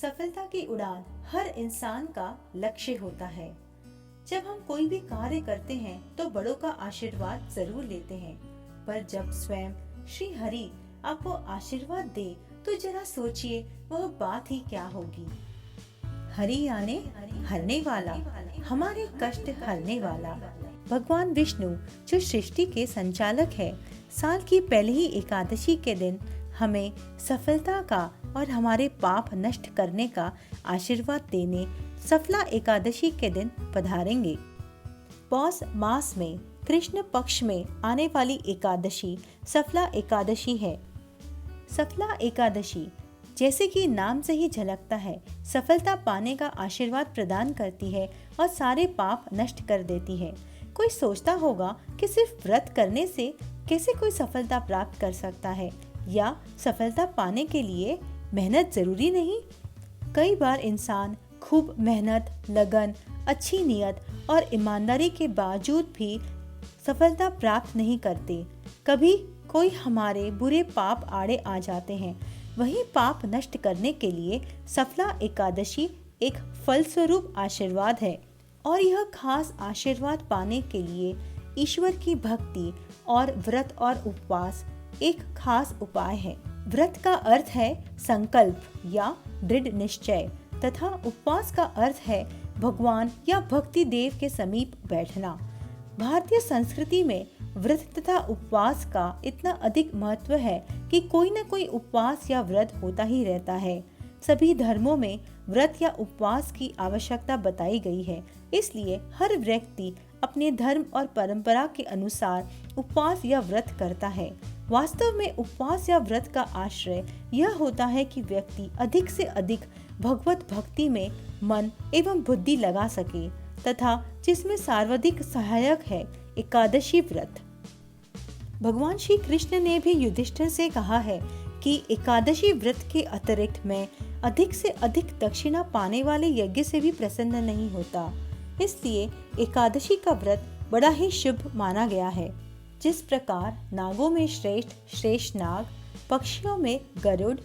सफलता की उड़ान हर इंसान का लक्ष्य होता है। जब हम कोई भी कार्य करते हैं तो बड़ों का आशीर्वाद जरूर लेते हैं, पर जब स्वयं श्री हरि आपको आशीर्वाद दे तो जरा सोचिए वह बात ही क्या होगी। हरि यानी हरने वाला, हमारे कष्ट हरने वाला। भगवान विष्णु जो सृष्टि के संचालक है, साल की पहली ही एकादशी के दिन हमें सफलता का और हमारे पाप नष्ट करने का आशीर्वाद देने सफला एकादशी के दिन पधारेंगे। पौष मास में कृष्ण पक्ष में आने वाली एकादशी सफला एकादशी है। सफला एकादशी जैसे कि नाम से ही झलकता है, सफलता पाने का आशीर्वाद प्रदान करती है और सारे पाप नष्ट कर देती है। कोई सोचता होगा कि सिर्फ व्रत करने से कैसे कोई सफलता प्राप्त कर सकता है, या सफलता पाने के लिए मेहनत जरूरी नहीं। कई बार इंसान खूब मेहनत, लगन, अच्छी नियत और ईमानदारी के बावजूद भी सफलता प्राप्त नहीं करते। कभी कोई हमारे बुरे पाप आड़े आ जाते हैं। वही पाप नष्ट करने के लिए सफला एकादशी एक फलस्वरूप आशीर्वाद है, और यह खास आशीर्वाद पाने के लिए ईश्वर की भक्ति और व्रत और उपवास एक खास उपाय है। व्रत का अर्थ है संकल्प या दृढ़ निश्चय, तथा उपवास का अर्थ है भगवान या भक्ति देव के समीप बैठना। भारतीय संस्कृति में व्रत तथा उपवास का इतना अधिक महत्व है कि कोई न कोई उपवास या व्रत होता ही रहता है। सभी धर्मों में व्रत या उपवास की आवश्यकता बताई गई है, इसलिए हर व्यक्ति अपने धर्म और परंपरा के अनुसार उपवास या व्रत करता है। वास्तव में उपवास या व्रत का आश्रय यह होता है कि व्यक्ति अधिक से अधिक भगवत भक्ति में मन एवं बुद्धि लगा सके, तथा जिसमें सर्वाधिक सहायक है एकादशी व्रत। भगवान श्री कृष्ण ने भी युधिष्ठिर से कहा है कि एकादशी व्रत के अतिरिक्त मैं अधिक से अधिक दक्षिणा पाने वाले यज्ञ से भी प्रसन्न नहीं होता। इसलिए एकादशी का व्रत बड़ा ही शुभ माना गया है। जिस प्रकार नागों में श्रेष्ठ नाग, पक्षियों में गरुड़,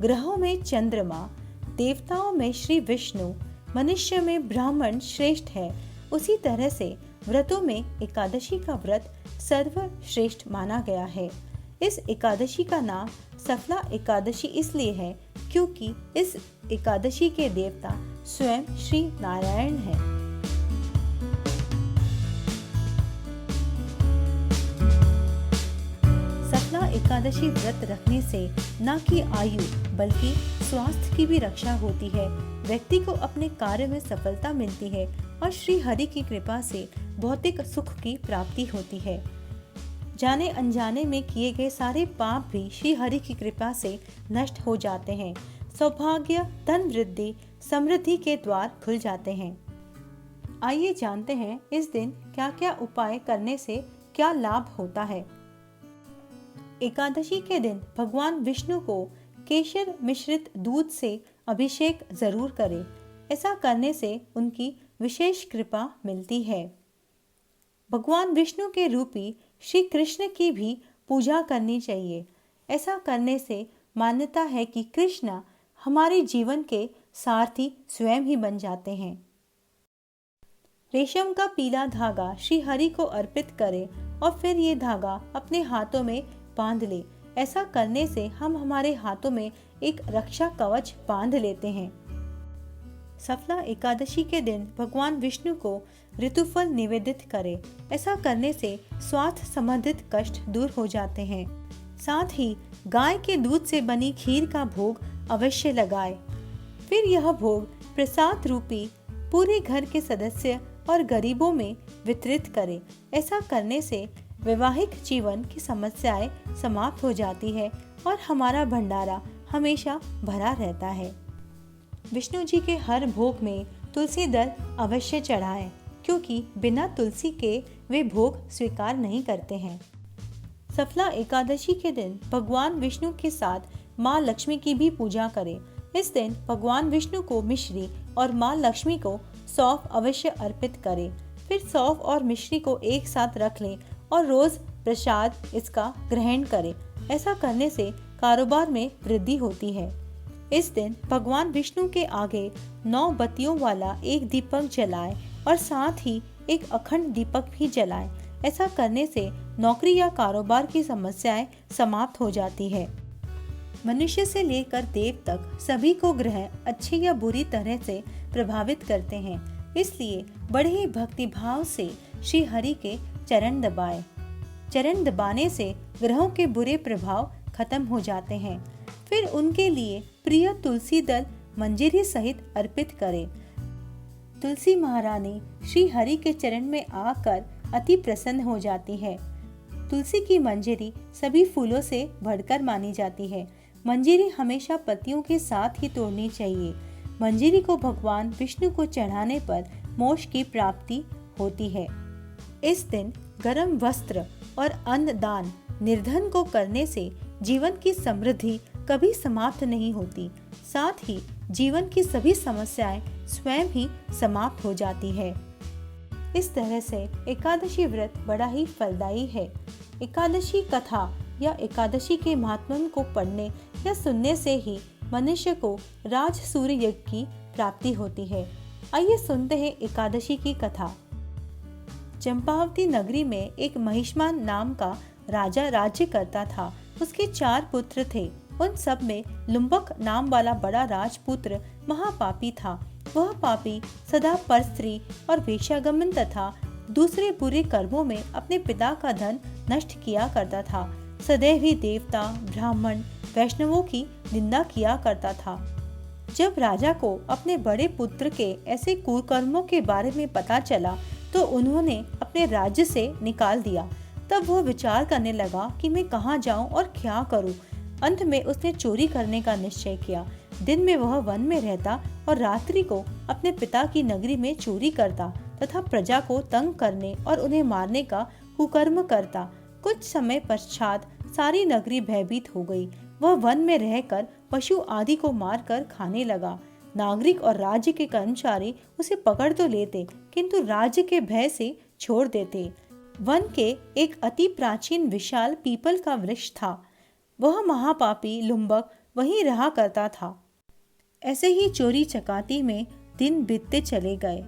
ग्रहों में चंद्रमा, देवताओं में श्री विष्णु, मनुष्य में ब्राह्मण श्रेष्ठ है, उसी तरह से व्रतों में एकादशी का व्रत सर्वश्रेष्ठ माना गया है। इस एकादशी का नाम सफला एकादशी इसलिए है क्योंकि इस एकादशी के देवता स्वयं श्री नारायण हैं। सफला एकादशी व्रत रखने से न कि आयु बल्कि स्वास्थ्य की भी रक्षा होती है। व्यक्ति को अपने कार्य में सफलता मिलती है और श्री हरि की कृपा से भौतिक सुख की प्राप्ति होती है। जाने अनजाने में किए गए सारे पाप भी श्री हरि की कृपा से नष्ट हो जाते हैं। सौभाग्य, धन वृद्धि, समृद्धि के द्वार खुल जाते हैं। आइए जानते हैं इस दिन क्या क्या उपाय करने से क्या लाभ होता है। एकादशी के दिन भगवान विष्णु को केशर मिश्रित दूध से अभिषेक जरूर करें। ऐसा करने से उनकी विशेष कृपा मिलती है। भगवान विष्णु के रूपी श्री कृष्ण की भी पूजा करनी चाहिए। ऐसा करने से मान्यता है कि कृष्ण हमारे जीवन के सारथी स्वयं ही बन जाते हैं। रेशम का पीला धागा श्री हरि को अर्पित करें और फिर ये धागा अपने हाथों में बांध ले। ऐसा करने से हम हमारे हाथों में एक रक्षा कवच बांध लेते हैं। सफला एकादशी के दिन भगवान विष्णु को ऋतुफल निवेदित करें। ऐसा करने से स्वास्थ्य संबंधित कष्ट दूर हो जाते हैं। साथ ही गाय के दूध से बनी खीर का भोग अवश्य लगाएं। फिर यह भोग प्रसाद रूपी पूरे घर के सदस्य और गरीबों में वितरित करें। ऐसा करने से वैवाहिक जीवन की समस्याएं समाप्त हो जाती है और हमारा भंडारा हमेशा भरा रहता है। विष्णु जी के हर भोग में तुलसी दल अवश्य चढ़ाएं, क्योंकि बिना तुलसी के वे भोग स्वीकार नहीं करते हैं। सफला एकादशी के दिन भगवान विष्णु के साथ माँ लक्ष्मी की भी पूजा करें। इस दिन भगवान विष्णु को मिश्री और माँ लक्ष्मी को सौंफ अवश्य अर्पित करें। फिर सौंफ और मिश्री को एक साथ रख लें और रोज प्रसाद इसका ग्रहण करें। ऐसा करने से कारोबार में वृद्धि होती है। इस दिन भगवान विष्णु के आगे 9 बत्तियों वाला एक दीपक जलाए और साथ ही एक अखंड दीपक भी जलाए। ऐसा करने से नौकरी या कारोबार की समस्याएं समाप्त हो जाती है। मनुष्य से लेकर देव तक सभी को ग्रह अच्छी या बुरी तरह से प्रभावित करते हैं, इसलिए बड़े ही भक्ति भाव से श्री हरि के चरण दबाएं। चरण दबाने से ग्रहों के बुरे प्रभाव खत्म हो जाते हैं। फिर उनके लिए प्रिय तुलसी दल मंजरी सहित अर्पित करें। तुलसी महारानी श्री हरि के चरण में आकर अति प्रसन्न हो जाती है। तुलसी की मंजरी सभी फूलों से बढ़कर मानी जाती है। मंजरी हमेशा पत्तियों के साथ ही तोड़नी चाहिए। मंजरी को भगवान विष्णु को चढ़ाने पर मोक्ष की प्राप्ति होती है। इस दिन गर्म वस्त्र और अन्न दान निर्धन को करने से जीवन की समृद्धि कभी समाप्त नहीं होती, साथ ही जीवन की सभी समस्याएं स्वयं ही समाप्त हो जाती है। इस तरह से एकादशी व्रत बड़ा ही फलदायी है। एकादशी कथा या एकादशी के महात्म्य को पढ़ने या सुनने से ही मनुष्य को राज सूर्य यज्ञ की प्राप्ति होती है। आइए सुनते हैं एकादशी की कथा। चंपावती नगरी में एक महिष्मान नाम का राजा राज्य करता था। उसके 4 पुत्र थे। उन सब में लुम्बक नाम वाला बड़ा राजपुत्र महापापी था। वह पापी सदा परस्त्री और वेश्यागमन तथा दूसरे बुरे कर्मों में अपने पिता का धन नष्ट किया करता था। सदैव ही देवता, ब्राह्मण, वैष्णवों की निंदा किया करता था। जब राजा को अपने बड़े पुत्र के ऐसे कुकर्मों के बारे में पता चला तो उन्होंने अपने राज्य से निकाल दिया। तब वह विचार करने लगा कि मैं कहाँ जाऊं और क्या करूं। अंत में उसने चोरी करने का निश्चय किया। दिन में वह वन में रहता और रात्रि को अपने पिता की नगरी में चोरी करता तथा प्रजा को तंग करने और उन्हें मारने का कुकर्म करता। कुछ समय पश्चात सारी नगरी भयभीत हो गई। वह वन में रहकर पशु आदि को मारकर खाने लगा। नागरिक और राज्य के कर्मचारी उसे पकड़ तो लेते, किंतु राज्य के भय से छोड़ देते। वन के एक अति प्राचीन विशाल पीपल का वृक्ष था। वह महापापी लुम्बक वहीं रहा करता था। ऐसे ही चोरी चकाती में दिन बीतते चले गए।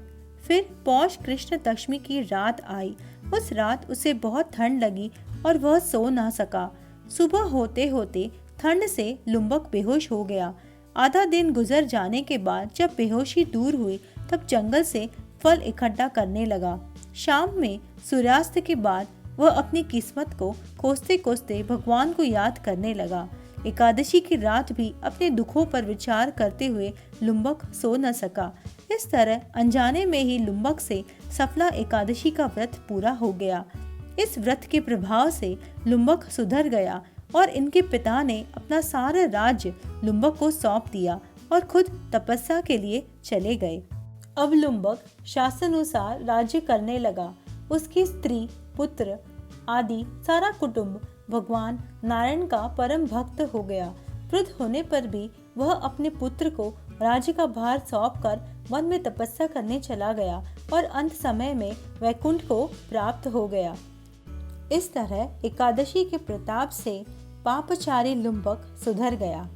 फिर पौष कृष्ण दशमी की रात आई। उस रात उसे बहुत ठंड लगी और वह सो ना सका। सुबह होते होते ठंड से लुम्बक बेहोश हो गया। आधा दिन गुजर जाने के बाद जब बेहोशी दूर हुई तब जंगल से फल इकट्ठा करने लगा। शाम में सूर्यास्त के बाद वह अपनी किस्मत को कोसते कोसते भगवान को याद करने लगा। एकादशी की रात भी अपने दुखों पर विचार करते हुए लुम्बक सो न सका। इस तरह अनजाने में ही लुम्बक से सफला एकादशी का व्रत पूरा हो गया। इस व्रत के प्रभाव से लुम्बक सुधर गया और इनके पिता ने अपना सारा राज्य लुम्बक को सौंप दिया और खुद तपस्या के लिए चले गए। अब लुम्बक शास्त्रानुसार राज्य करने लगा। उसकी स्त्री, पुत्र आदि सारा कुटुंब भगवान नारायण का परम भक्त हो गया। वृद्ध होने पर भी वह अपने पुत्र को राज्य का भार सौंपकर वन में तपस्या करने चला गया और अंत समय में वैकुंठ को प्राप्त हो गया। इस तरह एकादशी के प्रताप से पापचारी लुम्बक सुधर गया।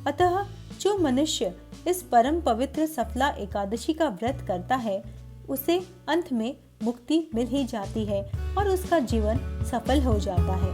अतः जो मनुष्य इस परम पवित्र सफला एकादशी का व्रत करता है उसे अंत में मुक्ति मिल ही जाती है और उसका जीवन सफल हो जाता है।